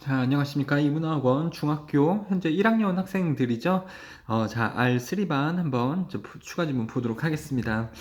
자, 안녕하십니까. 이문학원 중학교 현재 1학년 학생들이죠. 자, R3반 한번 추가 질문 보도록 하겠습니다.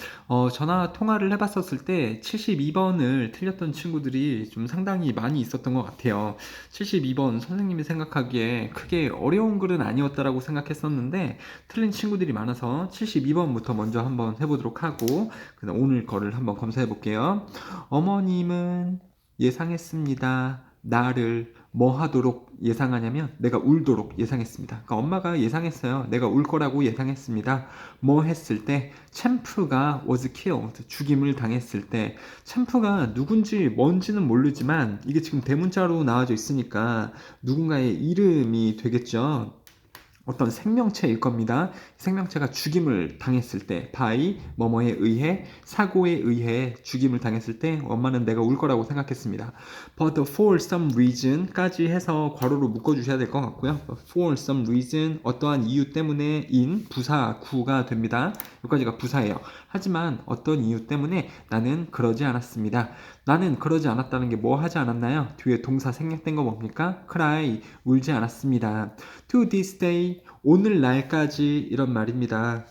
전화 통화를 해봤었을 때 72번을 틀렸던 친구들이 좀 상당히 많이 있었던 것 같아요. 72번 선생님이 생각하기에 크게 어려운 글은 아니었다라고 생각했었는데 틀린 친구들이 많아서 72번부터 먼저 한번 해보도록 하고 그다음 오늘 거를 한번 검사해 볼게요. 어머님은 예상했습니다. 나를 뭐 하도록 예상하냐면 내가 울도록 예상했습니다. 그러니까 엄마가 예상했어요. 내가 울 거라고 예상했습니다. 뭐 했을 때 챔프가 was killed, 죽임을 당했을 때 챔프가 누군지 뭔지는 모르지만 이게 지금 대문자로 나와져 있으니까 누군가의 이름이 되겠죠. 어떤 생명체일 겁니다. 생명체가 죽임을 당했을 때, by 뭐뭐에 의해, 사고에 의해 죽임을 당했을 때 엄마는 내가 울 거라고 생각했습니다. But for some reason까지 해서 괄호로 묶어주셔야 될 것 같고요. For some reason 어떠한 이유 때문에 인 부사 구가 됩니다. 여기까지가 부사예요. 하지만 어떤 이유 때문에 나는 그러지 않았습니다. 나는 그러지 않았다는 게 뭐 하지 않았나요? 뒤에 동사 생략된 거 뭡니까? cry, 울지 않았습니다. To this day, 오늘날까지 이런 말입니다.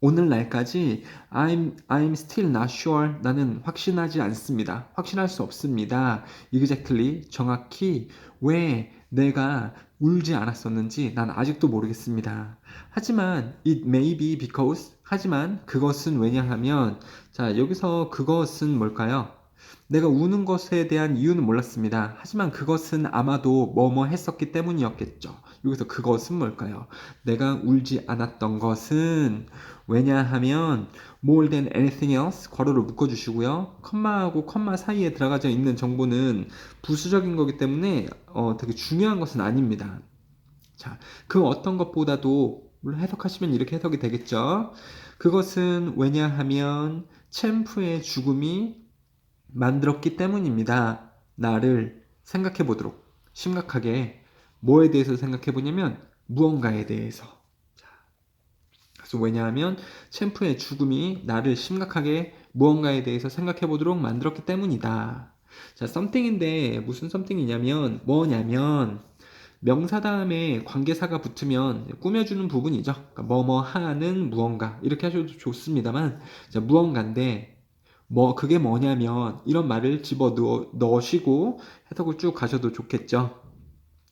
오늘날까지 I'm still not sure. 나는 확신하지 않습니다. 확신할 수 없습니다. Exactly, 정확히 왜 내가 울지 않았었는지 난 아직도 모르겠습니다. 하지만 it may be because, 하지만 그것은 왜냐하면, 자, 여기서 그것은 뭘까요? 내가 우는 것에 대한 이유는 몰랐습니다. 하지만 그것은 아마도 뭐뭐 했었기 때문이었겠죠. 여기서 그것은 뭘까요? 내가 울지 않았던 것은 왜냐하면 more than anything else 괄호를 묶어주시고요. 컴마하고 컴마 사이에 들어가져 있는 정보는 부수적인 거기 때문에 되게 중요한 것은 아닙니다. 자, 그 어떤 것보다도 물론 해석하시면 이렇게 해석이 되겠죠. 그것은 왜냐하면 챔프의 죽음이 만들었기 때문입니다. 나를 생각해 보도록 심각하게 뭐에 대해서 생각해 보냐면 무언가에 대해서. 자, 그래서 왜냐하면 챔프의 죽음이 나를 심각하게 무언가에 대해서 생각해 보도록 만들었기 때문이다. 자, something인데 무슨 something이냐면 뭐냐면 명사 다음에 관계사가 붙으면 꾸며주는 부분이죠. 그러니까 뭐뭐 하는 무언가 이렇게 하셔도 좋습니다만 자, 무언가인데 그게 뭐냐면 이런 말을 집어 넣으시고 해석을 쭉 가셔도 좋겠죠.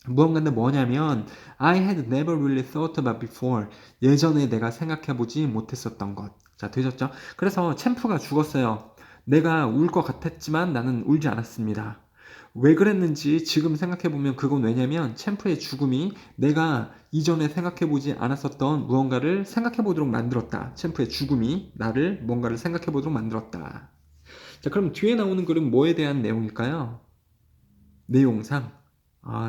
무언가인데 뭐냐면 I had never really thought about before. 예전에 내가 생각해보지 못했었던 것. 자, 되셨죠? 그래서 챔프가 죽었어요. 내가 울 것 같았지만 나는 울지 않았습니다. 왜 그랬는지 지금 생각해보면 그건 왜냐면 챔프의 죽음이 내가 이전에 생각해보지 않았었던 무언가를 생각해보도록 만들었다. 챔프의 죽음이 나를 뭔가를 생각해보도록 만들었다. 자, 그럼 뒤에 나오는 글은 뭐에 대한 내용일까요? 내용상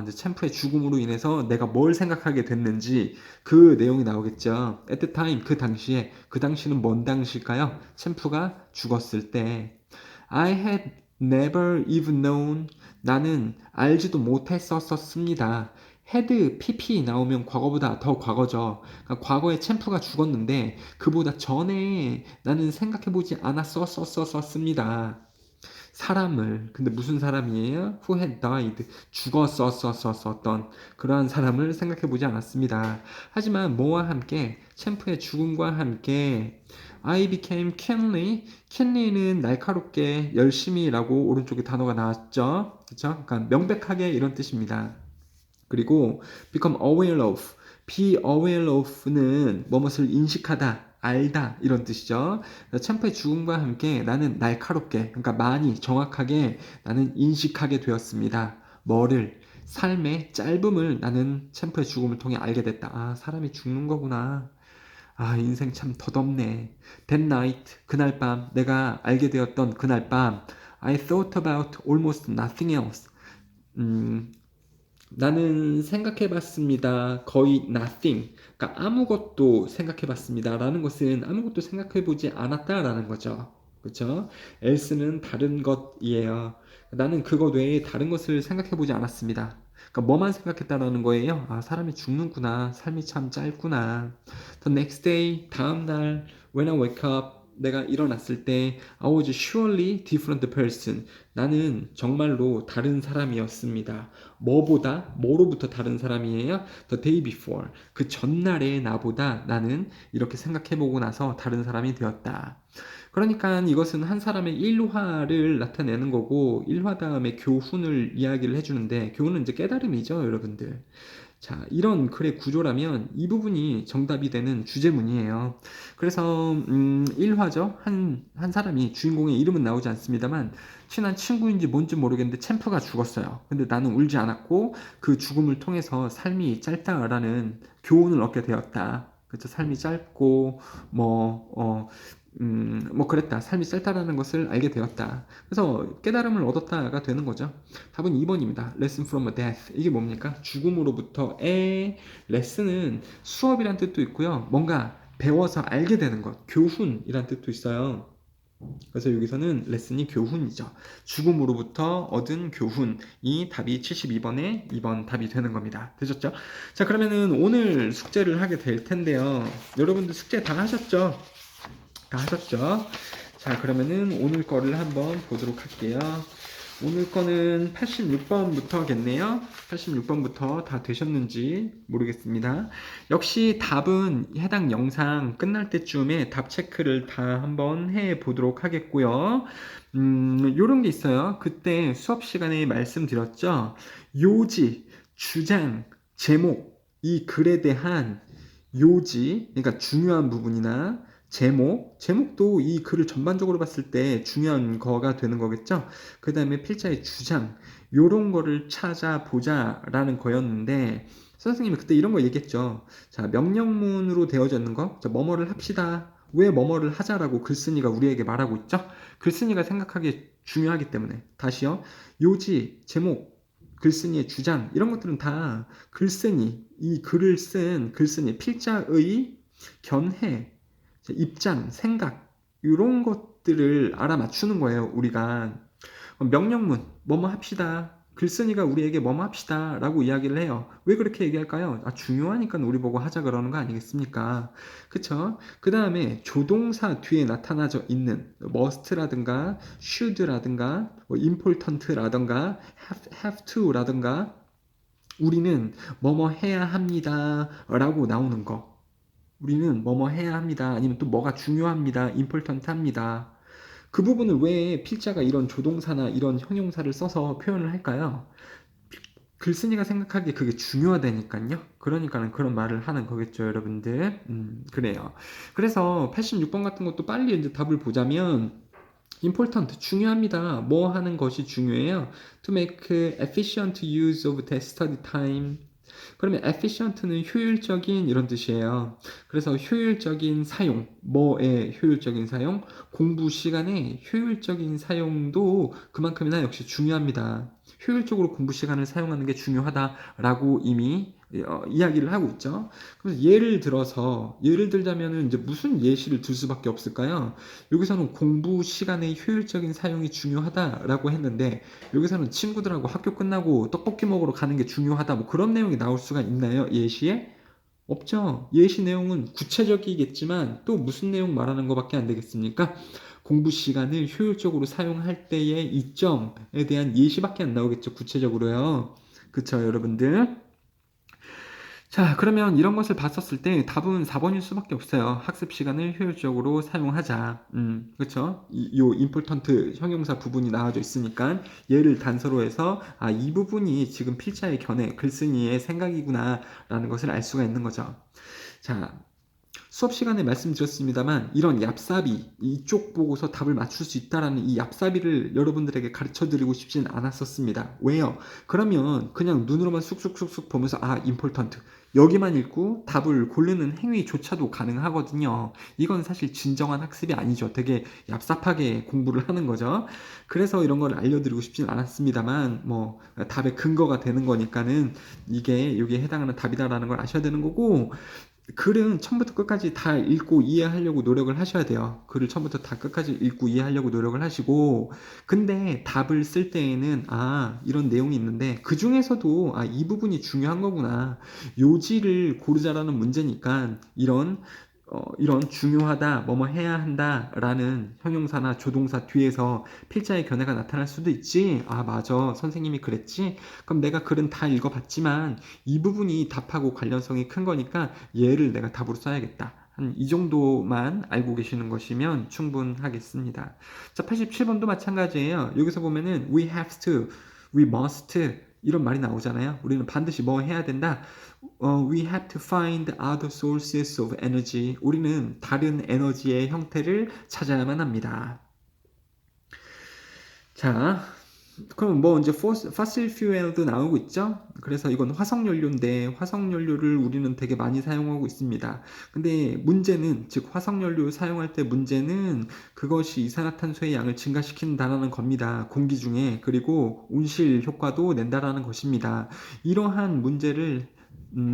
이제 챔프의 죽음으로 인해서 내가 뭘 생각하게 됐는지 그 내용이 나오겠죠. At the time, 그 당시는 뭔 당시일까요? 챔프가 죽었을 때 I had never even known. 나는 알지도 못했었습니다. had, pp 나오면 과거보다 더 과거죠. 그러니까 과거에 챔프가 죽었는데 그보다 전에 나는 생각해보지 않았었습니다. 사람을, 근데 무슨 사람이에요? Who had died, 죽었었던 그러한 사람을 생각해보지 않았습니다. 하지만 뭐와 함께, 챔프의 죽음과 함께 I became keenly, keenly는 날카롭게, 열심히라고 오른쪽에 단어가 나왔죠. 그쵸? 그러니까 명백하게 이런 뜻입니다. 그리고 become aware of, be aware of는 무엇을 인식하다, 알다 이런 뜻이죠. 챔프의 죽음과 함께 나는 날카롭게, 그러니까 많이 정확하게 나는 인식하게 되었습니다. 뭐를? 삶의 짧음을 나는 챔프의 죽음을 통해 알게 됐다. 아, 사람이 죽는 거구나. 아, 인생 참 덧없네. That night, 그날 밤, 내가 알게 되었던 그날 밤, I thought about almost nothing else. 나는 생각해봤습니다. 거의 nothing. 그러니까 아무것도 생각해봤습니다. 라는 것은 아무것도 생각해보지 않았다라는 거죠. 그렇죠? else는 다른 것이에요. 나는 그것 외에 다른 것을 생각해보지 않았습니다. 그러니까 뭐만 생각했다라는 거예요. 아, 사람이 죽는구나. 삶이 참 짧구나. The next day, 다음날, when I wake up, 내가 일어났을 때 I was surely different person. 나는 정말로 다른 사람이었습니다. 뭐로부터 다른 사람이에요? The day before. 그 전날의 나보다 나는 이렇게 생각해보고 나서 다른 사람이 되었다. 그러니까 이것은 한 사람의 일화를 나타내는 거고, 일화 다음에 교훈을 이야기를 해주는데, 교훈은 이제 깨달음이죠, 여러분들. 자, 이런 글의 구조라면 이 부분이 정답이 되는 주제문이에요. 그래서 1화죠. 한 사람이, 주인공의 이름은 나오지 않습니다만 친한 친구인지 뭔지 모르겠는데 챔프가 죽었어요. 근데 나는 울지 않았고 그 죽음을 통해서 삶이 짧다라는 교훈을 얻게 되었다. 그렇죠. 삶이 짧고 뭐 그랬다. 삶이 짧다라는 것을 알게 되었다. 그래서 깨달음을 얻었다가 되는 거죠. 답은 2번입니다. Lesson from a death. 이게 뭡니까? 죽음으로부터의 레슨은 수업이란 뜻도 있고요. 뭔가 배워서 알게 되는 것, 교훈이란 뜻도 있어요. 그래서 여기서는 레슨이 교훈이죠. 죽음으로부터 얻은 교훈이 답이 72번의 2번 답이 되는 겁니다. 되셨죠? 자, 그러면은 오늘 숙제를 하게 될 텐데요. 여러분들 숙제 다 하셨죠? 다 하셨죠? 자, 그러면은 오늘 거를 한번 보도록 할게요. 오늘 거는 86번부터겠네요. 86번부터 다 되셨는지 모르겠습니다. 역시 답은 해당 영상 끝날 때쯤에 답 체크를 다 한번 해 보도록 하겠고요. 요런 게 있어요. 그때 수업 시간에 말씀드렸죠. 요지, 주장, 제목, 이 글에 대한 요지, 그러니까 중요한 부분이나 제목도 이 글을 전반적으로 봤을 때 중요한 거가 되는 거겠죠. 그 다음에 필자의 주장, 요런 거를 찾아보자 라는 거였는데, 선생님이 그때 이런 거 얘기했죠. 자, 명령문으로 되어져 있는 거, 자, 뭐뭐를 합시다. 왜 뭐뭐를 하자라고 글쓴이가 우리에게 말하고 있죠? 글쓴이가 생각하기에 중요하기 때문에. 다시요. 요지, 제목, 글쓴이의 주장, 이런 것들은 다 글쓴이, 이 글을 쓴 글쓴이, 필자의 견해, 입장, 생각 이런 것들을 알아맞추는 거예요. 우리가 명령문 뭐뭐 합시다. 글쓴이가 우리에게 뭐뭐 합시다 라고 이야기를 해요. 왜 그렇게 얘기할까요? 중요하니까 우리 보고 하자 그러는 거 아니겠습니까? 그쵸? 그 다음에 조동사 뒤에 나타나져 있는 must라든가 should라든가 important라든가 have to라든가 우리는 뭐뭐 해야 합니다 라고 나오는 거, 우리는 뭐뭐 해야 합니다. 아니면 또 뭐가 중요합니다. important 합니다. 그 부분을 왜 필자가 이런 조동사나 이런 형용사를 써서 표현을 할까요? 글쓴이가 생각하기에 그게 중요하다니까요. 그러니까는 그런 말을 하는 거겠죠, 여러분들. 그래요. 그래서 86번 같은 것도 빨리 이제 답을 보자면 important 중요합니다. 뭐 하는 것이 중요해요? To make efficient use of the study time. 그러면 efficient는 효율적인 이런 뜻이에요. 그래서 효율적인 사용, 뭐의 효율적인 사용? 공부 시간의 효율적인 사용도 그만큼이나 역시 중요합니다. 효율적으로 공부 시간을 사용하는 게 중요하다라고 이미 이야기를 하고 있죠. 그래서 예를 들자면은 이제 무슨 예시를 들 수밖에 없을까요? 여기서는 공부 시간의 효율적인 사용이 중요하다라고 했는데 여기서는 친구들하고 학교 끝나고 떡볶이 먹으러 가는 게 중요하다 뭐 그런 내용이 나올 수가 있나요? 예시에? 없죠. 예시 내용은 구체적이겠지만 또 무슨 내용 말하는 것밖에 안 되겠습니까? 공부 시간을 효율적으로 사용할 때의 이점에 대한 예시밖에 안 나오겠죠. 구체적으로요. 그쵸, 여러분들? 자, 그러면 이런 것을 봤었을 때 답은 4번일 수밖에 없어요. 학습 시간을 효율적으로 사용하자. 그쵸? 요 important 형용사 부분이 나와져 있으니까 얘를 단서로 해서 이 부분이 지금 필자의 견해, 글쓴이의 생각이구나 라는 것을 알 수가 있는 거죠. 자, 수업 시간에 말씀드렸습니다만 이런 얍삽이 이쪽 보고서 답을 맞출 수 있다라는 이 얍삽이를 여러분들에게 가르쳐 드리고 싶진 않았었습니다. 왜요? 그러면 그냥 눈으로만 쑥쑥쑥쑥 보면서 important 여기만 읽고 답을 고르는 행위조차도 가능하거든요. 이건 사실 진정한 학습이 아니죠. 되게 얍삽하게 공부를 하는 거죠. 그래서 이런 걸 알려드리고 싶진 않았습니다만 뭐 답의 근거가 되는 거니까는 이게 여기에 해당하는 답이다라는 걸 아셔야 되는 거고, 글은 처음부터 끝까지 다 읽고 이해하려고 노력을 하셔야 돼요. 글을 처음부터 다 끝까지 읽고 이해하려고 노력을 하시고, 근데 답을 쓸 때에는 이런 내용이 있는데 그 중에서도 이 부분이 중요한 거구나, 요지를 고르자라는 문제니까 이런 이런 중요하다, 뭐뭐 해야 한다 라는 형용사나 조동사 뒤에서 필자의 견해가 나타날 수도 있지. 아, 맞아. 선생님이 그랬지? 그럼 내가 글은 다 읽어봤지만 이 부분이 답하고 관련성이 큰 거니까 얘를 내가 답으로 써야겠다. 한 이 정도만 알고 계시는 것이면 충분하겠습니다. 자, 87번도 마찬가지예요. 여기서 보면은 we have to, we must 이런 말이 나오잖아요. 우리는 반드시 뭐 해야 된다. We have to find other sources of energy. 우리는 다른 에너지의 형태를 찾아야만 합니다. 자, 그럼 뭐 이제 fossil fuel도 나오고 있죠? 그래서 이건 화석연료인데 화석연료를 우리는 되게 많이 사용하고 있습니다. 근데 문제는, 즉 화석연료 사용할 때 문제는 그것이 이산화탄소의 양을 증가시킨다라는 겁니다. 공기 중에. 그리고 온실 효과도 낸다라는 것입니다. 이러한 문제를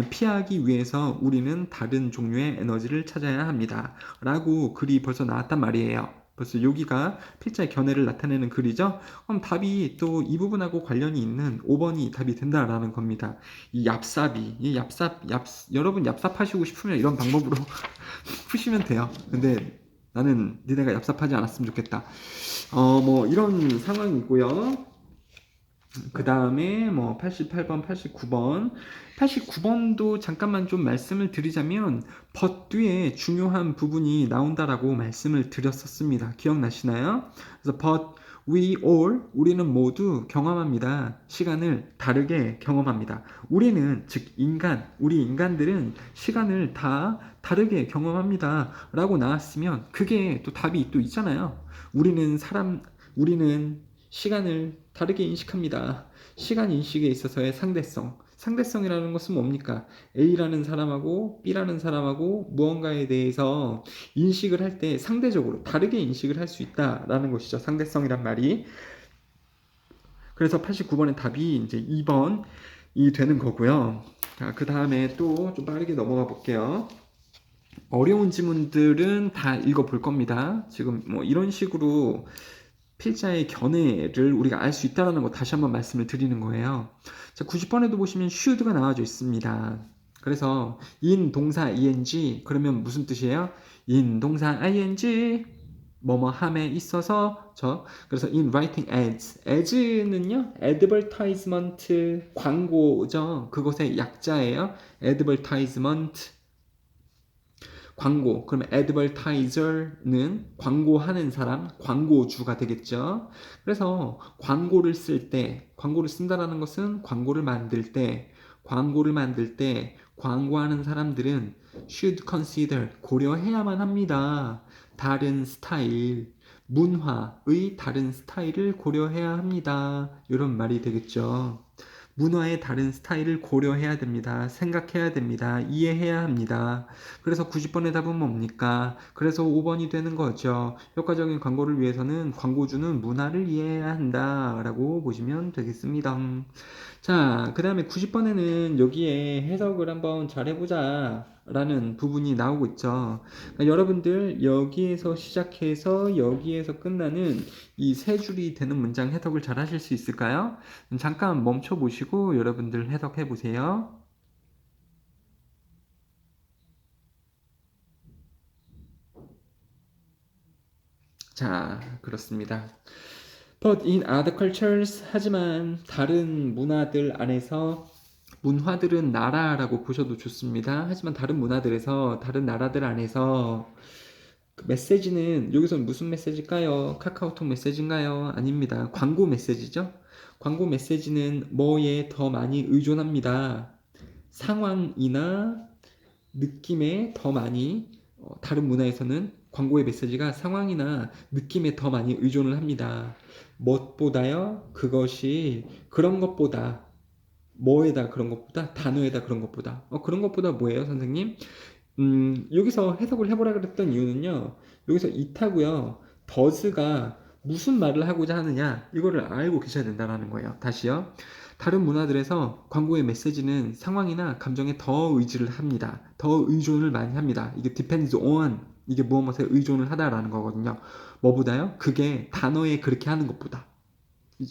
피하기 위해서 우리는 다른 종류의 에너지를 찾아야 합니다. 라고 글이 벌써 나왔단 말이에요. 벌써 여기가 필자의 견해를 나타내는 글이죠. 그럼 답이 또 이 부분하고 관련이 있는 5번이 답이 된다라는 겁니다. 이 얍삽이, 여러분 얍삽하시고 싶으면 이런 방법으로 푸시면 돼요. 근데 나는 니네가 얍삽하지 않았으면 좋겠다. 뭐 이런 상황이고요. 그 다음에 뭐 88번, 89번. 89번도 잠깐만 좀 말씀을 드리자면 but 뒤에 중요한 부분이 나온다라고 말씀을 드렸었습니다. 기억나시나요? 그래서 but we all, 우리는 모두 경험합니다. 시간을 다르게 경험합니다. 우리는, 즉 우리 인간들은 시간을 다 다르게 경험합니다. 라고 나왔으면 그게 또 답이 또 있잖아요. 우리는 시간을 다르게 인식합니다. 시간 인식에 있어서의 상대성. 상대성이라는 것은 뭡니까? A라는 사람하고 B라는 사람하고 무언가에 대해서 인식을 할 때 상대적으로 다르게 인식을 할 수 있다라는 것이죠. 상대성이란 말이. 그래서 89번의 답이 이제 2번이 되는 거고요. 자, 그 다음에 또 좀 빠르게 넘어가 볼게요. 어려운 지문들은 다 읽어볼 겁니다. 지금 뭐 이런 식으로 필자의 견해를 우리가 알 수 있다는 거 다시 한번 말씀을 드리는 거예요. 자, 90번에도 보시면 should가 나와져 있습니다. 그래서 in 동사 ing 그러면 무슨 뜻이에요? in 동사 ing 뭐뭐 함에 있어서 그래서 in writing as는요 advertisement 광고죠. 그것의 약자예요. advertisement 광고. 그러면 advertiser는 광고하는 사람, 광고주가 되겠죠. 그래서 광고를 쓴다라는 것은 광고를 만들 때, 광고하는 사람들은 should consider, 고려해야만 합니다. 다른 스타일, 문화의 다른 스타일을 고려해야 합니다. 이런 말이 되겠죠. 문화의 다른 스타일을 고려해야 됩니다. 생각해야 됩니다. 이해해야 합니다. 그래서 90번의 답은 뭡니까? 그래서 5번이 되는 거죠. 효과적인 광고를 위해서는 광고주는 문화를 이해해야 한다라고 보시면 되겠습니다. 자, 그 다음에 90번에는 여기에 해석을 한번 잘 해보자 라는 부분이 나오고 있죠. 그러니까 여러분들 여기에서 시작해서 여기에서 끝나는 이 세 줄이 되는 문장 해석을 잘 하실 수 있을까요? 잠깐 멈춰 보시고 여러분들 해석해 보세요. 자, 그렇습니다. But in other cultures, 하지만 다른 문화들 안에서, 문화들은 나라라고 보셔도 좋습니다. 하지만 다른 문화들에서, 다른 나라들 안에서 그 메시지는 여기서 무슨 메시지일까요? 카카오톡 메시지인가요? 아닙니다. 광고 메시지죠? 광고 메시지는 뭐에 더 많이 의존합니다. 상황이나 느낌에 더 많이, 다른 문화에서는 광고의 메시지가 상황이나 느낌에 더 많이 의존을 합니다. 무엇보다요? 그것이 그런 것보다, 뭐에다 그런 것보다, 단어에다 그런 것보다. 그런 것보다 뭐예요, 선생님? 여기서 해석을 해보라 그랬던 이유는요. 여기서 it하고요. does가 무슨 말을 하고자 하느냐, 이거를 알고 계셔야 된다는 거예요. 다시요. 다른 문화들에서 광고의 메시지는 상황이나 감정에 더 의지를 합니다. 더 의존을 많이 합니다. 이게 depends on, 이게 무엇에 의존을 하다라는 거거든요. 뭐보다요? 그게 단어에 그렇게 하는 것보다.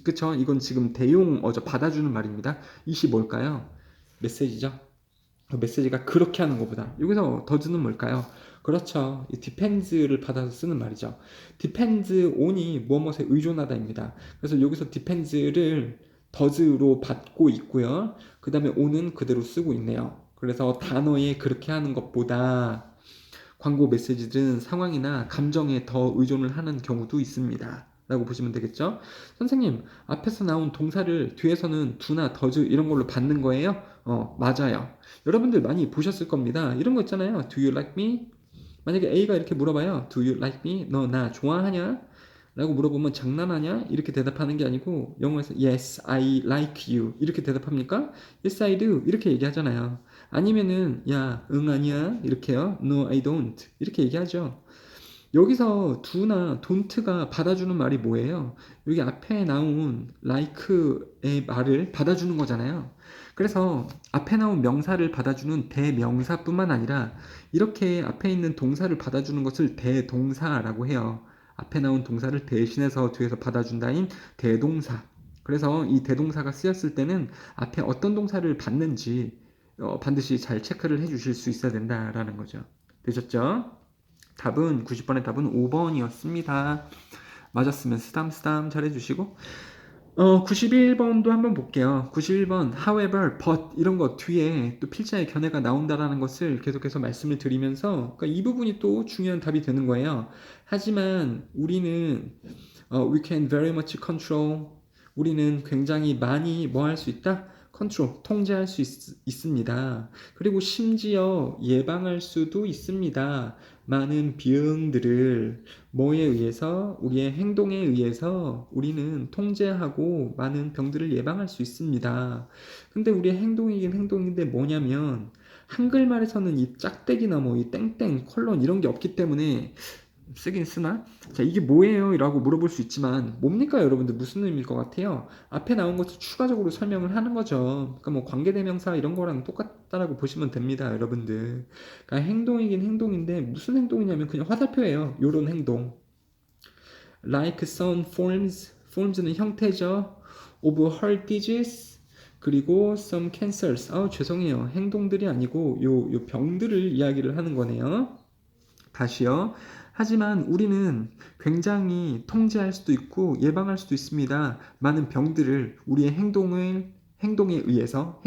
그쵸? 이건 지금 대용 받아주는 말입니다. 이시 뭘까요? 메시지죠? 메시지가 그렇게 하는 것보다. 여기서 더즈는 뭘까요? 그렇죠. 이 depends를 받아서 쓰는 말이죠. depends on이 무엇에 의존하다입니다. 그래서 여기서 depends를 does로 받고 있고요. 그 다음에 on은 그대로 쓰고 있네요. 그래서 단어에 그렇게 하는 것보다 광고 메시지들은 상황이나 감정에 더 의존을 하는 경우도 있습니다. 라고 보시면 되겠죠? 선생님, 앞에서 나온 동사를 뒤에서는 do나 does 이런 걸로 받는 거예요? 맞아요. 여러분들 많이 보셨을 겁니다. 이런 거 있잖아요. Do you like me? 만약에 A가 이렇게 물어봐요. Do you like me? 너 나 좋아하냐? 라고 물어보면 장난하냐? 이렇게 대답하는 게 아니고 영어에서 Yes, I like you 이렇게 대답합니까? Yes, I do 이렇게 얘기하잖아요. 아니면은 야, 응 아니야? 이렇게요. No, I don't 이렇게 얘기하죠. 여기서 do나 don't가 받아주는 말이 뭐예요? 여기 앞에 나온 like의 말을 받아주는 거잖아요. 그래서 앞에 나온 명사를 받아주는 대명사뿐만 아니라 이렇게 앞에 있는 동사를 받아주는 것을 대동사라고 해요. 앞에 나온 동사를 대신해서 뒤에서 받아준다인 대동사. 그래서 이 대동사가 쓰였을 때는 앞에 어떤 동사를 받는지 반드시 잘 체크를 해주실 수 있어야 된다라는 거죠. 되셨죠? 답은 90번의 답은 5번이었습니다. 맞았으면 쓰담쓰담 잘해주시고 91번도 한번 볼게요. 91번 however, but 이런 거 뒤에 또 필자의 견해가 나온다라는 것을 계속해서 말씀을 드리면서 그러니까 이 부분이 또 중요한 답이 되는 거예요. 하지만 우리는 we can very much control 우리는 굉장히 많이 뭐 할 수 있다? 컨트롤, 통제할 수 있습니다. 그리고 심지어 예방할 수도 있습니다. 많은 비응들을 뭐에 의해서 우리의 행동에 의해서 우리는 통제하고 많은 병들을 예방할 수 있습니다. 근데 우리의 행동이긴 행동인데 뭐냐면 한글말에서는 이 짝대기나 뭐 이 땡땡, 콜론 이런 게 없기 때문에 쓰긴 쓰나? 자, 이게 뭐예요? 라고 물어볼 수 있지만 뭡니까 여러분들 무슨 의미일 것 같아요? 앞에 나온 것을 추가적으로 설명을 하는 거죠. 그러니까 뭐 관계대명사 이런 거랑 똑같다라고 보시면 됩니다, 여러분들. 그러니까 행동이긴 행동인데 무슨 행동이냐면 그냥 화살표예요. 요런 행동. Like some forms, forms는 형태죠. Of heart disease 그리고 some cancers. 죄송해요. 행동들이 아니고 요 병들을 이야기를 하는 거네요. 다시요. 하지만 우리는 굉장히 통제할 수도 있고 예방할 수도 있습니다. 많은 병들을 우리의 행동에 의해서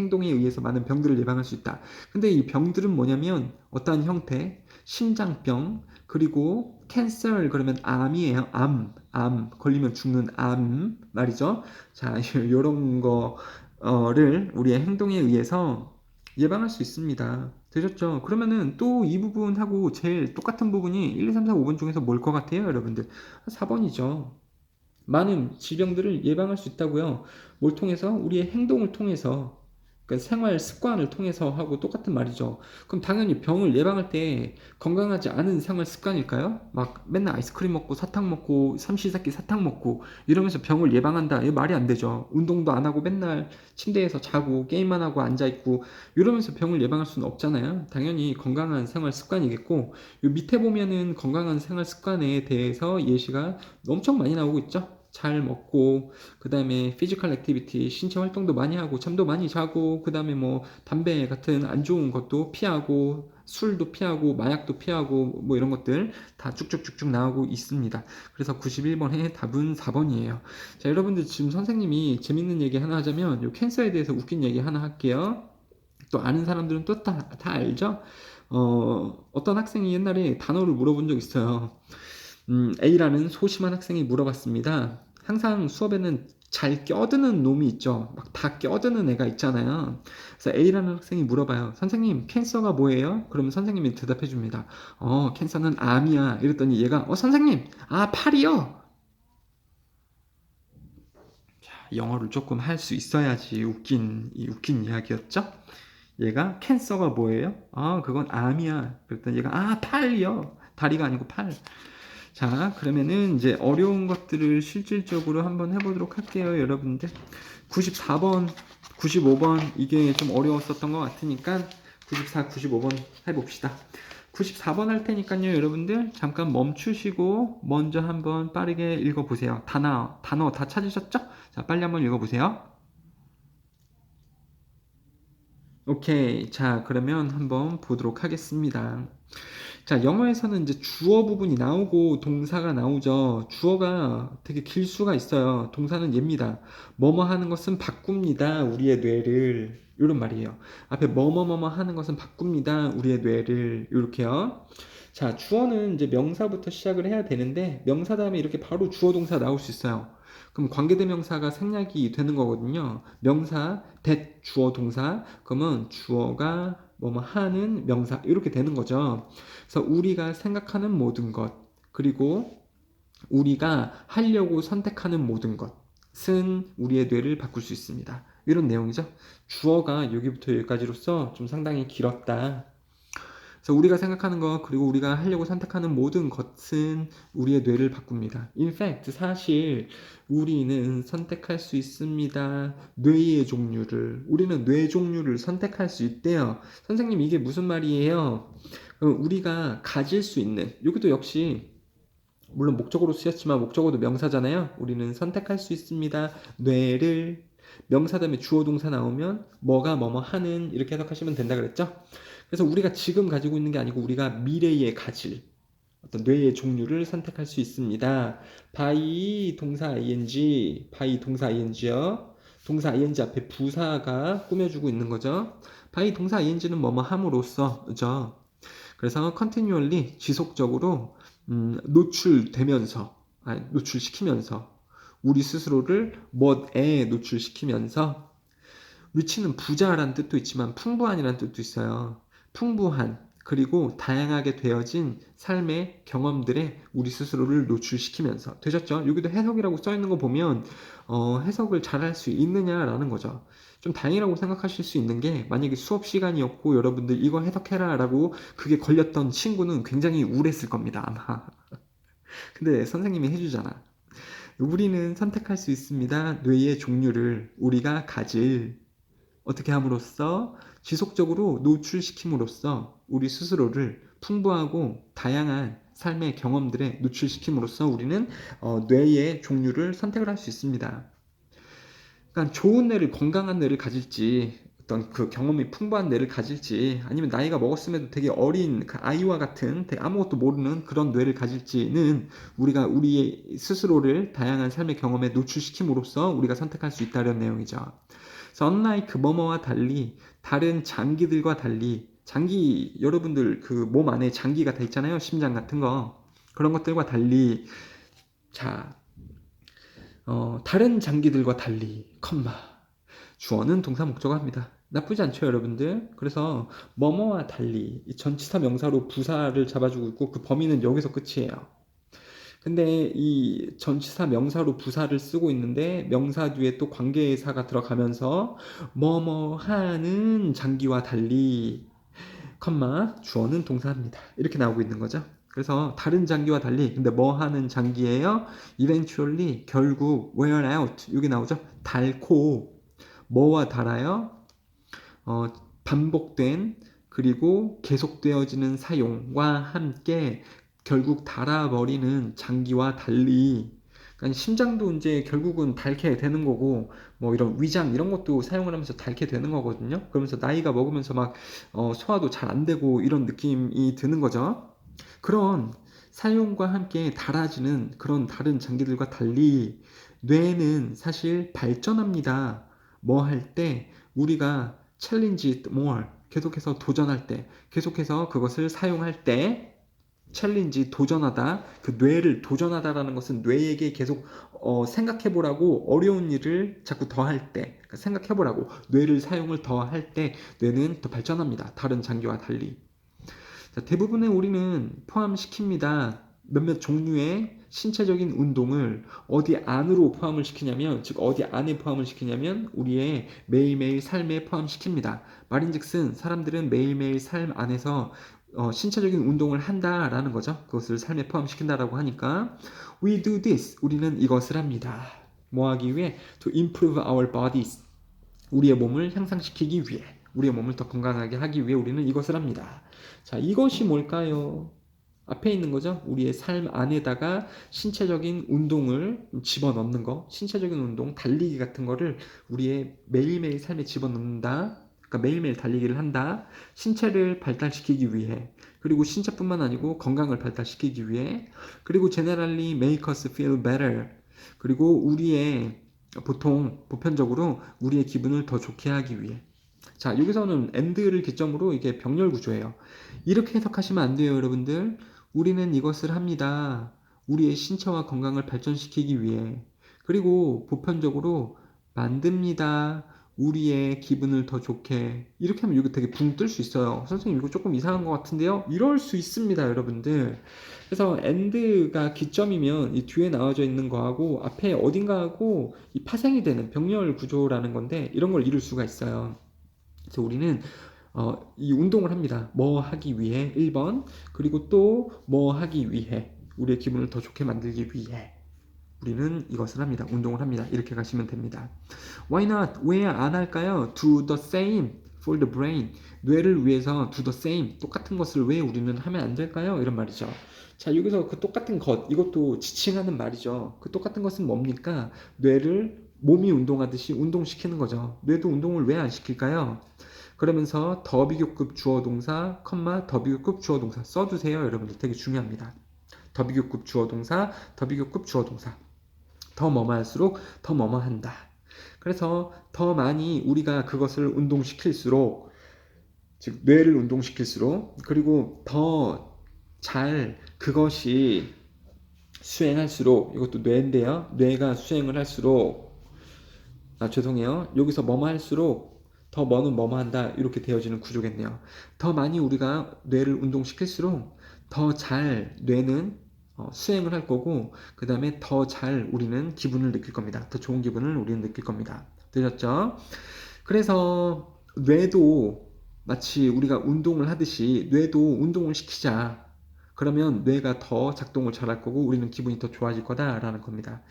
많은 병들을 예방할 수 있다. 근데 이 병들은 뭐냐면 어떠한 형태, 심장병, 그리고 캔서 그러면 암이에요. 암 걸리면 죽는 암 말이죠. 자, 이런 거를 우리의 행동에 의해서 예방할 수 있습니다. 되셨죠? 그러면은 또 이 부분하고 제일 똑같은 부분이 1, 2, 3, 4, 5번 중에서 뭘 것 같아요, 여러분들? 4번이죠. 많은 질병들을 예방할 수 있다고요. 뭘 통해서? 우리의 행동을 통해서. 그러니까 생활 습관을 통해서 하고 똑같은 말이죠. 그럼 당연히 병을 예방할 때 건강하지 않은 생활 습관일까요? 막 맨날 아이스크림 먹고 사탕 먹고 삼시세끼 사탕 먹고 이러면서 병을 예방한다. 이거 말이 안 되죠. 운동도 안 하고 맨날 침대에서 자고 게임만 하고 앉아 있고 이러면서 병을 예방할 수는 없잖아요. 당연히 건강한 생활 습관이겠고 요 밑에 보면은 건강한 생활 습관에 대해서 예시가 엄청 많이 나오고 있죠. 잘 먹고 그 다음에 피지컬 액티비티 신체 활동도 많이 하고 잠도 많이 자고 그 다음에 뭐 담배 같은 안 좋은 것도 피하고 술도 피하고 마약도 피하고 뭐 이런 것들 다 쭉쭉쭉쭉 나오고 있습니다. 그래서 91번의 답은 4번이에요. 자, 여러분들 지금 선생님이 재밌는 얘기 하나 하자면 요 캔서에 대해서 웃긴 얘기 하나 할게요. 또 아는 사람들은 또 다 알죠? 어떤 학생이 옛날에 단어를 물어본 적 있어요. A라는 소심한 학생이 물어봤습니다. 항상 수업에는 잘 껴드는 놈이 있죠. 막 다 껴드는 애가 있잖아요. 그래서 A라는 학생이 물어봐요. 선생님, 캔서가 뭐예요? 그러면 선생님이 대답해 줍니다. 캔서는 암이야. 이랬더니 얘가, 선생님, 팔이요? 자, 영어를 조금 할 수 있어야지 웃긴 이야기였죠? 얘가 캔서가 뭐예요? 그건 암이야. 그랬더니 얘가, 팔이요. 다리가 아니고 팔. 자, 그러면은 이제 어려운 것들을 실질적으로 한번 해보도록 할게요, 여러분들. 94번, 95번 이게 좀 어려웠었던 것 같으니까 94, 95번 해봅시다. 94번 할 테니까요, 여러분들 잠깐 멈추시고 먼저 한번 빠르게 읽어보세요. 단어 다 찾으셨죠? 자, 빨리 한번 읽어보세요. 오케이. 자, 그러면 한번 보도록 하겠습니다. 자, 영어에서는 이제 주어 부분이 나오고 동사가 나오죠. 주어가 되게 길 수가 있어요. 동사는 얘입니다. 뭐뭐 하는 것은 바꿉니다. 우리의 뇌를. 이런 말이에요. 앞에 뭐뭐뭐뭐 하는 것은 바꿉니다. 우리의 뇌를. 이렇게요. 자, 주어는 이제 명사부터 시작을 해야 되는데 명사 다음에 이렇게 바로 주어 동사 나올 수 있어요. 그럼 관계대명사가 생략이 되는 거거든요. 명사, that 주어 동사. 그러면 주어가 뭐뭐 하는 명사 이렇게 되는 거죠. 그래서 우리가 생각하는 모든 것, 그리고 우리가 하려고 선택하는 모든 것은 우리의 뇌를 바꿀 수 있습니다. 이런 내용이죠. 주어가 여기부터 여기까지로서 좀 상당히 길었다. 그래서 우리가 생각하는 것, 그리고 우리가 하려고 선택하는 모든 것은 우리의 뇌를 바꿉니다. In fact, 사실 우리는 선택할 수 있습니다. 뇌의 종류를. 우리는 뇌 종류를 선택할 수 있대요. 선생님, 이게 무슨 말이에요? 우리가 가질 수 있는, 여기도 역시 물론 목적어로 쓰였지만 목적어도 명사잖아요. 우리는 선택할 수 있습니다. 뇌를. 명사 다음에 주어 동사 나오면 뭐가 뭐뭐 하는 이렇게 해석하시면 된다 그랬죠. 그래서 우리가 지금 가지고 있는 게 아니고 우리가 미래에 가질 어떤 뇌의 종류를 선택할 수 있습니다. by 동사 ing, by 동사 ing요. 동사 ing 앞에 부사가 꾸며주고 있는 거죠. by 동사 ing는 뭐뭐 함으로써죠. 그래서 continually 지속적으로 노출되면서, 노출시키면서 우리 스스로를 뭐에 노출시키면서, 위치는 부자란 뜻도 있지만 풍부한이란 뜻도 있어요. 풍부한, 그리고 다양하게 되어진 삶의 경험들에 우리 스스로를 노출시키면서. 되셨죠? 여기도 해석이라고 써있는 거 보면 해석을 잘 할 수 있느냐라는 거죠. 좀 다행이라고 생각하실 수 있는 게, 만약에 수업 시간이었고 여러분들 이거 해석해라 라고 그게 걸렸던 친구는 굉장히 우울했을 겁니다, 아마. 근데 선생님이 해주잖아. 우리는 선택할 수 있습니다. 뇌의 종류를 우리가 가질, 어떻게 함으로써 지속적으로 노출시킴으로써 우리 스스로를 풍부하고 다양한 삶의 경험들에 노출시킴으로써 우리는 뇌의 종류를 선택을 할 수 있습니다. 그러니까 좋은 뇌를, 건강한 뇌를 가질지, 어떤 그 경험이 풍부한 뇌를 가질지, 아니면 나이가 먹었음에도 되게 어린 그 아이와 같은 되게 아무것도 모르는 그런 뇌를 가질지는 우리가 우리의 스스로를 다양한 삶의 경험에 노출시킴으로써 우리가 선택할 수 있다는 내용이죠. 그래서 unlike 뭐뭐와 달리, 다른 장기들과 달리, 장기, 여러분들 그 몸 안에 장기가 다 있잖아요. 심장 같은 거. 그런 것들과 달리, 자, 다른 장기들과 달리, 주어는 동사 목적어입니다. 나쁘지 않죠, 여러분들? 그래서 뭐뭐와 달리, 이 전치사 명사로 부사를 잡아주고 있고 그 범위는 여기서 끝이에요. 근데 이 전치사 명사로 부사를 쓰고 있는데 명사 뒤에 또 관계사가 들어가면서 뭐뭐 하는 장기와 달리, 주어는 동사입니다. 이렇게 나오고 있는 거죠. 그래서 다른 장기와 달리, 근데 뭐 하는 장기예요? eventually, 결국, wear out, 여기 나오죠. 닳고, 뭐와 달아요? 반복된, 그리고 계속되어지는 사용과 함께 결국 닳아버리는 장기와 달리, 그러니까 심장도 이제 결국은 닳게 되는 거고, 뭐 이런 위장 이런 것도 사용을 하면서 닳게 되는 거거든요. 그러면서 나이가 먹으면서 막 소화도 잘 안 되고 이런 느낌이 드는 거죠. 그런 사용과 함께 닳아지는 그런 다른 장기들과 달리 뇌는 사실 발전합니다. 뭐 할 때? 우리가 challenge it more, 계속해서 도전할 때, 계속해서 그것을 사용할 때, 챌린지, 도전하다, 그 뇌를 도전하다라는 것은 뇌에게 계속 생각해보라고, 어려운 일을 자꾸 더 할 때, 그러니까 생각해보라고 뇌를 사용을 더 할 때 뇌는 더 발전합니다. 다른 장기와 달리. 자, 대부분의 우리는 포함시킵니다. 몇몇 종류의 신체적인 운동을 어디 안으로 포함을 시키냐면, 즉 어디 안에 포함을 시키냐면 우리의 매일매일 삶에 포함시킵니다. 말인즉슨 사람들은 매일매일 삶 안에서 신체적인 운동을 한다라는 거죠. 그것을 삶에 포함시킨다라고 하니까 we do this, 우리는 이것을 합니다. 뭐 하기 위해? To improve our bodies, 우리의 몸을 향상시키기 위해, 우리의 몸을 더 건강하게 하기 위해 우리는 이것을 합니다. 자, 이것이 뭘까요? 앞에 있는 거죠. 우리의 삶 안에다가 신체적인 운동을 집어넣는 거, 신체적인 운동, 달리기 같은 거를 우리의 매일매일 삶에 집어넣는다. 그러니까 그러니까 매일매일 달리기를 한다. 신체를 발달시키기 위해. 그리고 신체뿐만 아니고 건강을 발달시키기 위해. 그리고 generally make us feel better. 그리고 보편적으로 우리의 기분을 더 좋게 하기 위해. 자, 여기서는 and를 기점으로 이게 병렬 구조예요. 이렇게 해석하시면 안 돼요, 여러분들. 우리는 이것을 합니다. 우리의 신체와 건강을 발전시키기 위해. 그리고 보편적으로 만듭니다. 우리의 기분을 더 좋게. 이렇게 하면 여기 되게 붕 뜰 수 있어요. 선생님 이거 조금 이상한 것 같은데요? 이럴 수 있습니다, 여러분들. 그래서 and가 기점이면 이 뒤에 나와져 있는 거하고 앞에 어딘가하고 이 파생이 되는 병렬 구조라는 건데 이런 걸 이룰 수가 있어요. 그래서 우리는 이 운동을 합니다. 뭐 하기 위해 1번. 그리고 또 뭐 하기 위해 우리의 기분을 더 좋게 만들기 위해 우리는 이것을 합니다. 운동을 합니다. 이렇게 가시면 됩니다. Why not? 왜 안 할까요? Do the same for the brain. 뇌를 위해서 do the same. 똑같은 것을 왜 우리는 하면 안 될까요? 이런 말이죠. 자, 여기서 그 똑같은 것, 이것도 지칭하는 말이죠. 그 똑같은 것은 뭡니까? 뇌를 몸이 운동하듯이 운동시키는 거죠. 뇌도 운동을 왜 안 시킬까요? 그러면서 더 비교급 주어 동사, 더 비교급 주어 동사 써주세요. 여러분들 되게 중요합니다. 더 비교급 주어 동사, 더 비교급 주어 동사. 더 뭐뭐 할수록 더 뭐뭐 한다. 그래서 더 많이 우리가 그것을 운동시킬수록, 즉 뇌를 운동시킬수록, 그리고 더 잘 그것이 수행할수록, 이것도 뇌인데요. 뇌가 수행을 할수록, 죄송해요. 여기서 뭐뭐 할수록 더 뭐는 뭐뭐 한다 이렇게 되어지는 구조겠네요. 더 많이 우리가 뇌를 운동시킬수록 더 잘 뇌는 수행을 할 거고 그 다음에 더 잘 우리는 기분을 느낄 겁니다. 더 좋은 기분을 우리는 느낄 겁니다. 되셨죠? 그래서 뇌도 마치 우리가 운동을 하듯이 뇌도 운동을 시키자. 그러면 뇌가 더 작동을 잘할 거고 우리는 기분이 더 좋아질 거다라는 겁니다.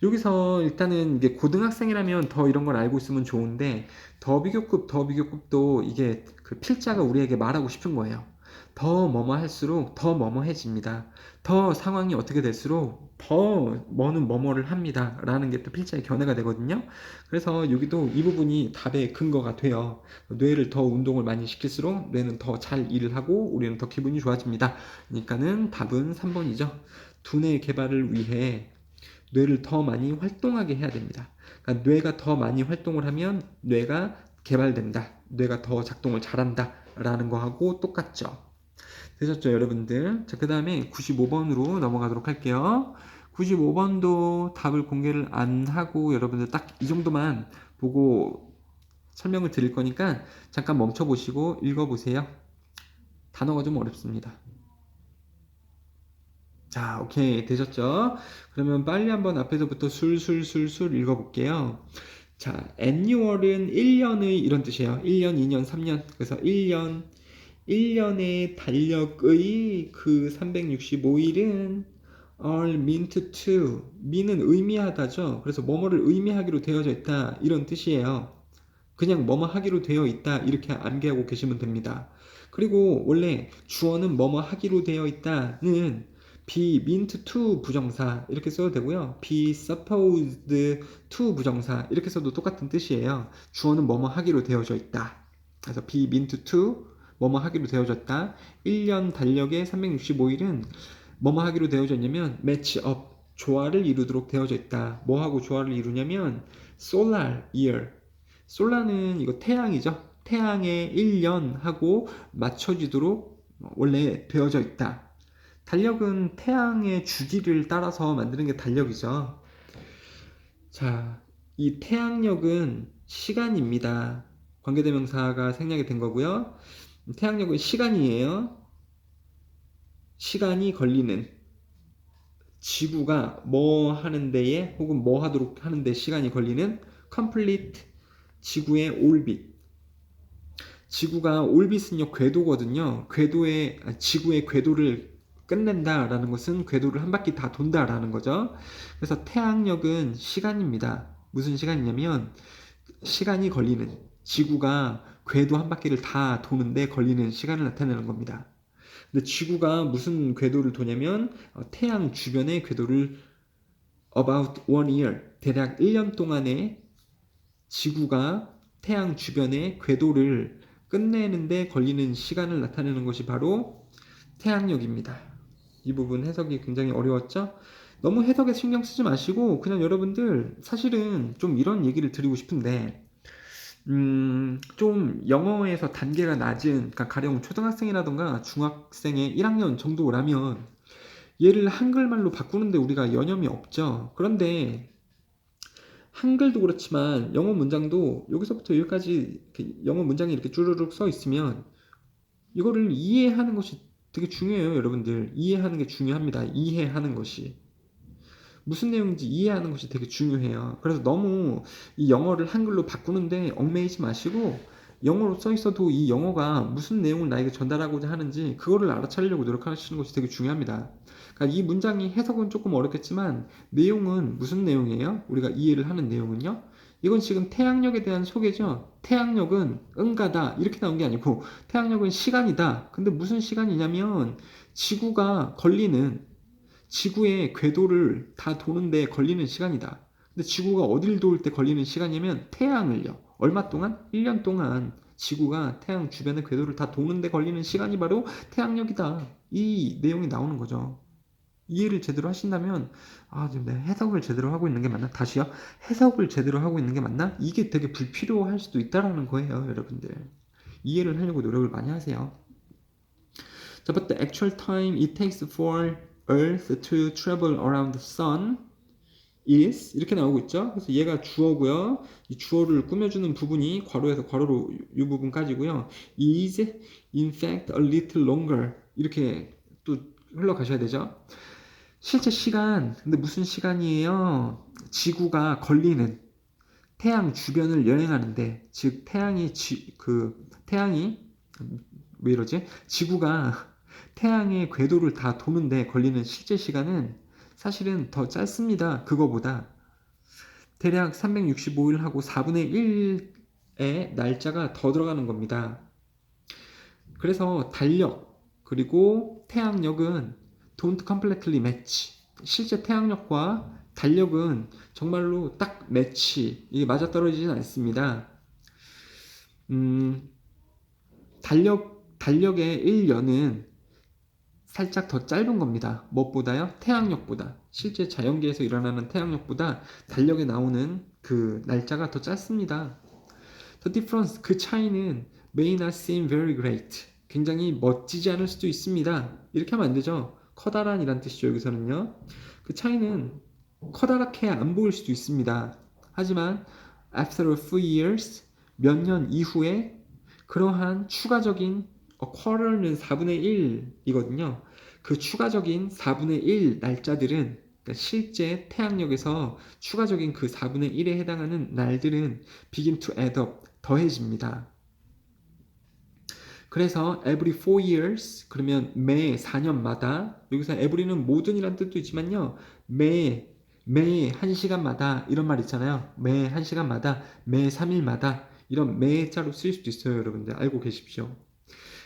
여기서 일단은 이게 고등학생이라면 더 이런 걸 알고 있으면 좋은데 더 비교급도 이게 그 필자가 우리에게 말하고 싶은 거예요. 더 뭐뭐 할수록 더 뭐뭐해집니다. 더 상황이 어떻게 될수록 더 뭐는 뭐뭐를 합니다. 라는 게 또 필자의 견해가 되거든요. 그래서 여기도 이 부분이 답의 근거가 돼요. 뇌를 더 운동을 많이 시킬수록 뇌는 더 잘 일을 하고 우리는 더 기분이 좋아집니다. 그러니까는 답은 3번이죠. 두뇌 개발을 위해 뇌를 더 많이 활동하게 해야 됩니다. 그러니까 뇌가 더 많이 활동을 하면 뇌가 개발된다. 뇌가 더 작동을 잘한다. 라는 거하고 똑같죠. 되셨죠, 여러분들? 자, 그 다음에 95번으로 넘어가도록 할게요. 95번도 답을 공개를 안 하고 여러분들 딱 이 정도만 보고 설명을 드릴 거니까 잠깐 멈춰보시고 읽어보세요. 단어가 좀 어렵습니다. 자, 오케이. 되셨죠? 그러면 빨리 한번 앞에서부터 술술 읽어볼게요. 자, annual은 1년의 이런 뜻이에요. 1년, 2년, 3년. 그래서 1년의 달력의 그 365일은 are meant to. mean은 의미하다죠. 그래서 뭐뭐를 의미하기로 되어져 있다. 이런 뜻이에요. 그냥 뭐뭐 하기로 되어 있다. 이렇게 암기하고 계시면 됩니다. 그리고 원래 주어는 뭐뭐 하기로 되어 있다는 be meant to 부정사 이렇게 써도 되고요. be supposed to 부정사 이렇게 써도 똑같은 뜻이에요. 주어는 뭐뭐 하기로 되어져 있다. 그래서 be meant to 뭐뭐 하기로 되어졌다. 1년 달력의 365일은 뭐뭐 하기로 되어져 있냐면 match up 조화를 이루도록 되어져 있다. 뭐하고 조화를 이루냐면 solar year. 솔라는 이거 태양이죠. 태양의 1년하고 맞춰지도록 원래 되어져 있다. 달력은 태양의 주기를 따라서 만드는 게 달력이죠. 자, 이 태양력은 시간입니다. 관계대명사가 생략이 된 거고요. 태양력은 시간이에요. 시간이 걸리는 지구가 뭐 하는 데에 혹은 뭐 하도록 하는 데 시간이 걸리는 complete 지구의 올빗. 지구가 올빗은요 궤도거든요. 지구의 궤도를 끝낸다라는 것은 궤도를 한 바퀴 다 돈다라는 거죠. 그래서 태양력은 시간입니다. 무슨 시간이냐면 시간이 걸리는 지구가 궤도 한 바퀴를 다 도는데 걸리는 시간을 나타내는 겁니다. 근데 지구가 무슨 궤도를 도냐면 태양 주변의 궤도를 about 1 year 대략 1년 동안에 지구가 태양 주변의 궤도를 끝내는데 걸리는 시간을 나타내는 것이 바로 태양력입니다. 이 부분 해석이 굉장히 어려웠죠? 너무 해석에 신경 쓰지 마시고 그냥 여러분들 사실은 좀 이런 얘기를 드리고 싶은데 좀 영어에서 단계가 낮은, 그러니까 가령 초등학생이라던가 중학생의 1학년 정도라면 얘를 한글말로 바꾸는데 우리가 여념이 없죠. 그런데 한글도 그렇지만 영어 문장도 여기서부터 여기까지 영어 문장이 이렇게 쭈르륵 써 있으면 이거를 이해하는 것이 되게 중요해요, 여러분들. 이해하는 게 중요합니다. 이해하는 것이. 무슨 내용인지 이해하는 것이 되게 중요해요. 그래서 너무 이 영어를 한글로 바꾸는데 얽매이지 마시고 영어로 써 있어도 이 영어가 무슨 내용을 나에게 전달하고자 하는지 그거를 알아차리려고 노력하시는 것이 되게 중요합니다. 그러니까 이 문장이 해석은 조금 어렵겠지만 내용은 무슨 내용이에요? 우리가 이해를 하는 내용은요? 이건 지금 태양력에 대한 소개죠. 태양력은 응가다 이렇게 나온 게 아니고 태양력은 시간이다. 근데 무슨 시간이냐면 지구가 걸리는 지구의 궤도를 다 도는데 걸리는 시간이다. 근데 지구가 어딜 도울 때 걸리는 시간이냐면 태양을요. 얼마 동안? 1년 동안 지구가 태양 주변의 궤도를 다 도는데 걸리는 시간이 바로 태양력이다. 이 내용이 나오는 거죠. 이해를 제대로 하신다면 지금 내가 해석을 제대로 하고 있는 게 맞나? 다시요. 해석을 제대로 하고 있는 게 맞나? 이게 되게 불필요할 수도 있다라는 거예요, 여러분들. 이해를 하려고 노력을 많이 하세요. 자, but the actual time it takes for Earth to travel around the sun is 이렇게 나오고 있죠. 그래서 얘가 주어고요. 이 주어를 꾸며주는 부분이 괄호에서 괄호로 이 부분까지고요. is in fact a little longer 이렇게 또 흘러가셔야 되죠. 실제 시간, 근데 무슨 시간이에요? 지구가 걸리는 태양 주변을 여행하는데, 즉 태양이 왜 이러지? 지구가 태양의 궤도를 다 도는데 걸리는 실제 시간은 사실은 더 짧습니다. 그거보다 대략 365일하고 4분의 1의 날짜가 더 들어가는 겁니다. 그래서 달력 그리고 태양력은 don't completely match. 실제 태양력과 달력은 정말로 딱 매치, 이게 맞아떨어지진 않습니다. 달력의 1년은 살짝 더 짧은 겁니다. 무엇보다요? 태양력보다. 실제 자연계에서 일어나는 태양력보다 달력에 나오는 그 날짜가 더 짧습니다. The difference, 그 차이는 may not seem very great. 굉장히 멋지지 않을 수도 있습니다. 이렇게 하면 안 되죠. 커다란 이란 뜻이죠. 여기서는요. 그 차이는 커다랗게 안 보일 수도 있습니다. 하지만 after a few years, 몇 년 이후에 그러한 추가적인 quarter는 4분의 1이거든요. 그 추가적인 4분의 1 날짜들은 그러니까 실제 태양력에서 추가적인 그 4분의 1에 해당하는 날들은 begin to add up, 더해집니다. 그래서 every 4 years, 그러면 매 4년마다, 여기서 every는 모든이란 뜻도 있지만요, 매 1시간마다 이런 말 있잖아요. 매 1시간마다, 매 3일마다 이런 매자로 쓰일 수도 있어요. 여러분들 알고 계십시오.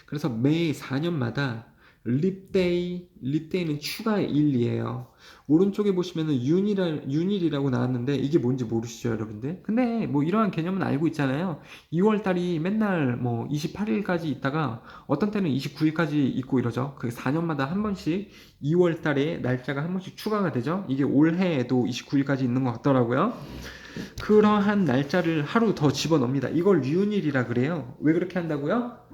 그래서 매 4년마다 립데이는 추가 일이에요. 오른쪽에 보시면은 윤일이라고 나왔는데 이게 뭔지 모르시죠, 여러분들? 근데 뭐 이러한 개념은 알고 있잖아요. 2월달이 맨날 뭐 28일까지 있다가 어떤 때는 29일까지 있고 이러죠. 그게 4년마다 한 번씩 2월달에 날짜가 한 번씩 추가가 되죠. 이게 올해에도 29일까지 있는 것 같더라고요. 그러한 날짜를 하루 더 집어넣습니다. 이걸 윤일이라 그래요. 왜 그렇게 한다고요?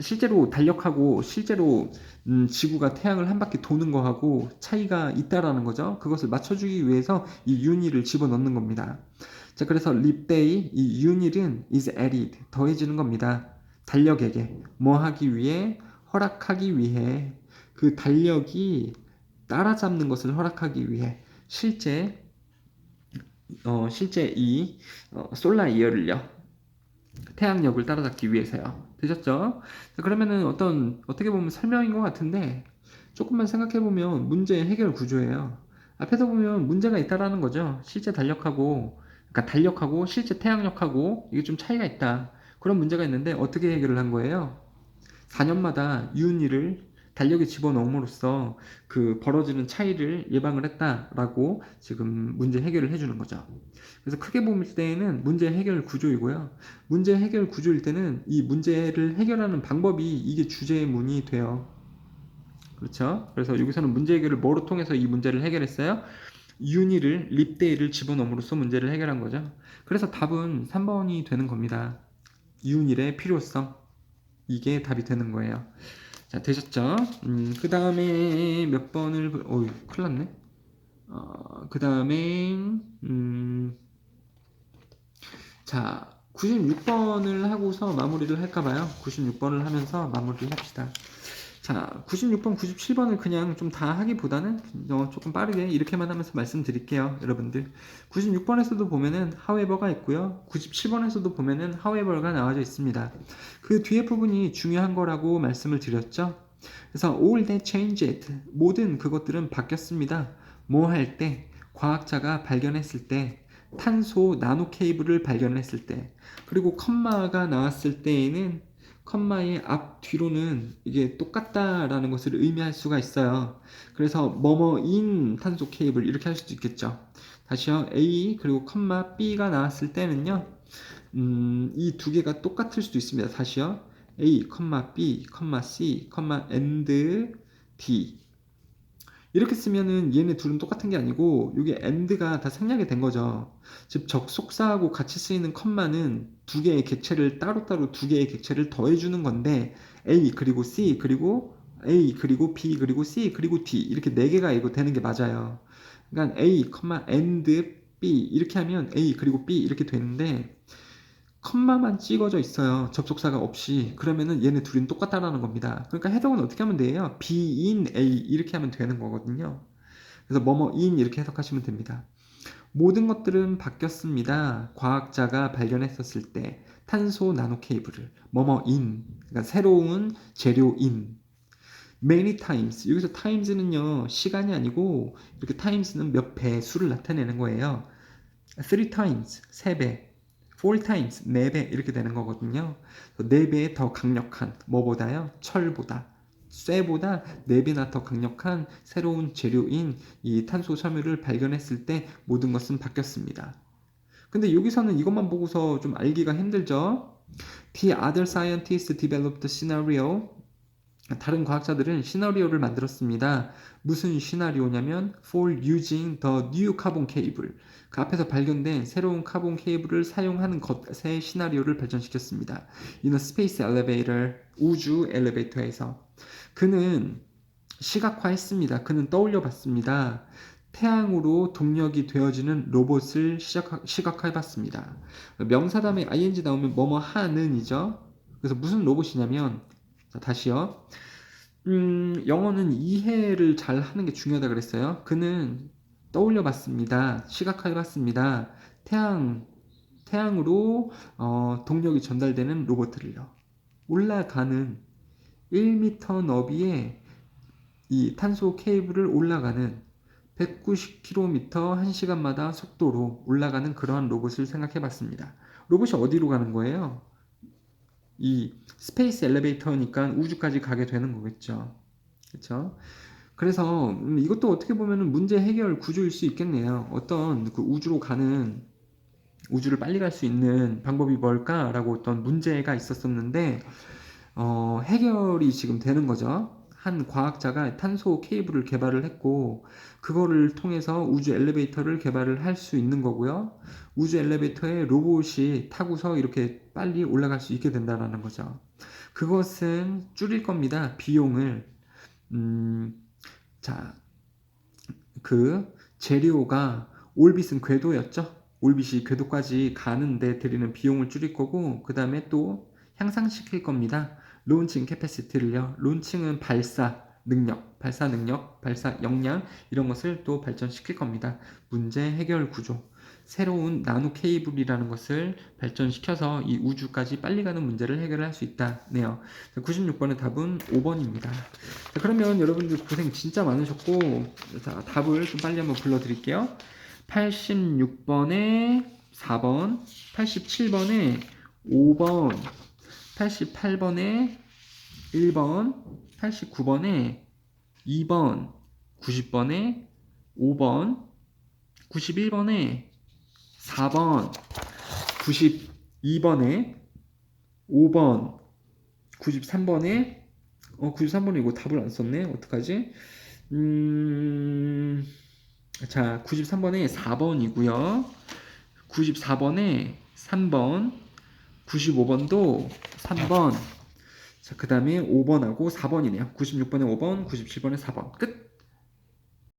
실제로 달력하고 실제로 지구가 태양을 한 바퀴 도는 거하고 차이가 있다라는 거죠. 그것을 맞춰주기 위해서 이 윤일을 집어넣는 겁니다. 자, 그래서 립데이, 이 윤일은 is added, 더해지는 겁니다. 달력에게 뭐 하기 위해? 허락하기 위해. 그 달력이 따라잡는 것을 허락하기 위해 실제 이 솔라 이어를요, 태양력을 따라잡기 위해서요. 되셨죠? 그러면은 어떻게 보면 설명인 것 같은데 조금만 생각해보면 문제의 해결 구조예요. 앞에서 보면 문제가 있다라는 거죠. 실제 달력하고, 그러니까 달력하고 실제 태양력하고 이게 좀 차이가 있다. 그런 문제가 있는데 어떻게 해결을 한 거예요? 4년마다 윤일을 달력에 집어넣음으로써 그 벌어지는 차이를 예방을 했다라고 지금 문제 해결을 해주는 거죠. 그래서 크게 볼 때에는 문제 해결 구조이고요. 문제 해결 구조일 때는 이 문제를 해결하는 방법이 이게 주제문이 돼요. 그렇죠? 그래서 여기서는 문제 해결을 뭐로 통해서 이 문제를 해결했어요? 윤희를 립데이를 집어넣음으로써 문제를 해결한 거죠. 그래서 답은 3번이 되는 겁니다. 윤일의 필요성. 이게 답이 되는 거예요. 자, 되셨죠? 그 다음에 몇 번을, 큰일 났네. 그 다음에, 자, 96번을 하고서 마무리를 할까봐요. 96번을 하면서 마무리를 합시다. 자, 96번, 97번을 그냥 좀 다 하기보다는 조금 빠르게 이렇게만 하면서 말씀드릴게요. 여러분들. 96번에서도 보면은 however가 있고요. 97번에서도 보면은 however가 나와져 있습니다. 그 뒤에 부분이 중요한 거라고 말씀을 드렸죠. 그래서 all that changed, 모든 그것들은 바뀌었습니다. 뭐 할 때? 과학자가 발견했을 때, 탄소 나노 케이블을 발견했을 때, 그리고 컴마가 나왔을 때에는 컴마의 앞 뒤로는 이게 똑같다라는 것을 의미할 수가 있어요. 그래서 뭐뭐인 탄소 케이블 이렇게 할 수도 있겠죠. 다시요. A 그리고 컴마 B가 나왔을 때는요. 이 두 개가 똑같을 수도 있습니다. 다시요. A, B, C, and D 이렇게 쓰면은 얘네 둘은 똑같은 게 아니고 이게 and가 다 생략이 된 거죠. 즉 접속사하고 같이 쓰이는 컴마는 두 개의 객체를 따로따로 두 개의 객체를 더해주는 건데 A 그리고 C 그리고 A 그리고 B 그리고 C 그리고 D 이렇게 네 개가 이거 되는 게 맞아요. 그러니까 A, and B 이렇게 하면 A 그리고 B 이렇게 되는데 컴마만 찍어져 있어요. 접속사가 없이. 그러면은 얘네 둘은 똑같다라는 겁니다. 그러니까 해석은 어떻게 하면 돼요? B인 A 이렇게 하면 되는 거거든요. 그래서 뭐뭐인 이렇게 해석하시면 됩니다. 모든 것들은 바뀌었습니다. 과학자가 발견했었을 때 탄소 나노 케이블을 뭐뭐인 그러니까 새로운 재료인 many times 여기서 times는요 시간이 아니고 이렇게 times는 몇 배 수를 나타내는 거예요. 3 times 3배 4 times 4배 이렇게 되는 거거든요. 4배 더 강력한 뭐보다요? 철보다 쇠보다 4배나 더 강력한 새로운 재료인 이 탄소 섬유를 발견했을 때 모든 것은 바뀌었습니다. 근데 여기서는 이것만 보고서 좀 알기가 힘들죠? The other scientists developed scenario 다른 과학자들은 시나리오를 만들었습니다. 무슨 시나리오냐면 for using the new carbon cable 그 앞에서 발견된 새로운 카본 케이블을 사용하는 것의 시나리오를 발전시켰습니다. In a space elevator 우주 엘리베이터에서 그는 시각화했습니다. 그는 떠올려 봤습니다. 태양으로 동력이 되어지는 로봇을 시각화해봤습니다. 명사다음에 ing 나오면 뭐뭐 하는이죠. 그래서 무슨 로봇이냐면 다시요. 영어는 이해를 잘 하는 게 중요하다 그랬어요. 그는 떠올려 봤습니다. 시각화해 봤습니다. 태양으로 동력이 전달되는 로봇을요. 올라가는 1m 너비의 이 탄소 케이블을 올라가는 190km 1시간마다 속도로 올라가는 그러한 로봇을 생각해 봤습니다. 로봇이 어디로 가는 거예요? 이 스페이스 엘리베이터니까 우주까지 가게 되는 거겠죠. 그렇죠? 그래서 이것도 어떻게 보면 문제 해결 구조일 수 있겠네요. 어떤 그 우주를 빨리 갈 수 있는 방법이 뭘까라고 어떤 문제가 있었었는데 해결이 지금 되는 거죠. 한 과학자가 탄소 케이블을 개발을 했고 그거를 통해서 우주 엘리베이터를 개발을 할 수 있는 거고요. 우주 엘리베이터에 로봇이 타고서 이렇게 빨리 올라갈 수 있게 된다는 거죠. 그것은 줄일 겁니다. 비용을. 자, 그 재료가 올빗은 궤도였죠. 올빗이 궤도까지 가는데 들이는 비용을 줄일 거고 그 다음에 또 향상시킬 겁니다. 론칭 캐패시티를요. 론칭은 발사 능력, 발사 역량 이런 것을 또 발전시킬 겁니다. 문제 해결 구조. 새로운 나노 케이블이라는 것을 발전시켜서 이 우주까지 빨리 가는 문제를 해결할 수 있다네요. 96번의 답은 5번입니다. 자, 그러면 여러분들 고생 진짜 많으셨고 자, 답을 좀 빨리 한번 불러드릴게요. 86번에 4번, 87번에 5번, 88번에 1번, 89번에 2번, 90번에 5번, 91번에 4번, 92번에 5번, 93번에 93번에 이거 답을 안 썼네. 어떡하지? 자, 93번에 4번이고요. 94번에 3번, 95번도 3번. 자, 그 다음에 5번하고 4번이네요. 96번에 5번, 97번에 4번. 끝.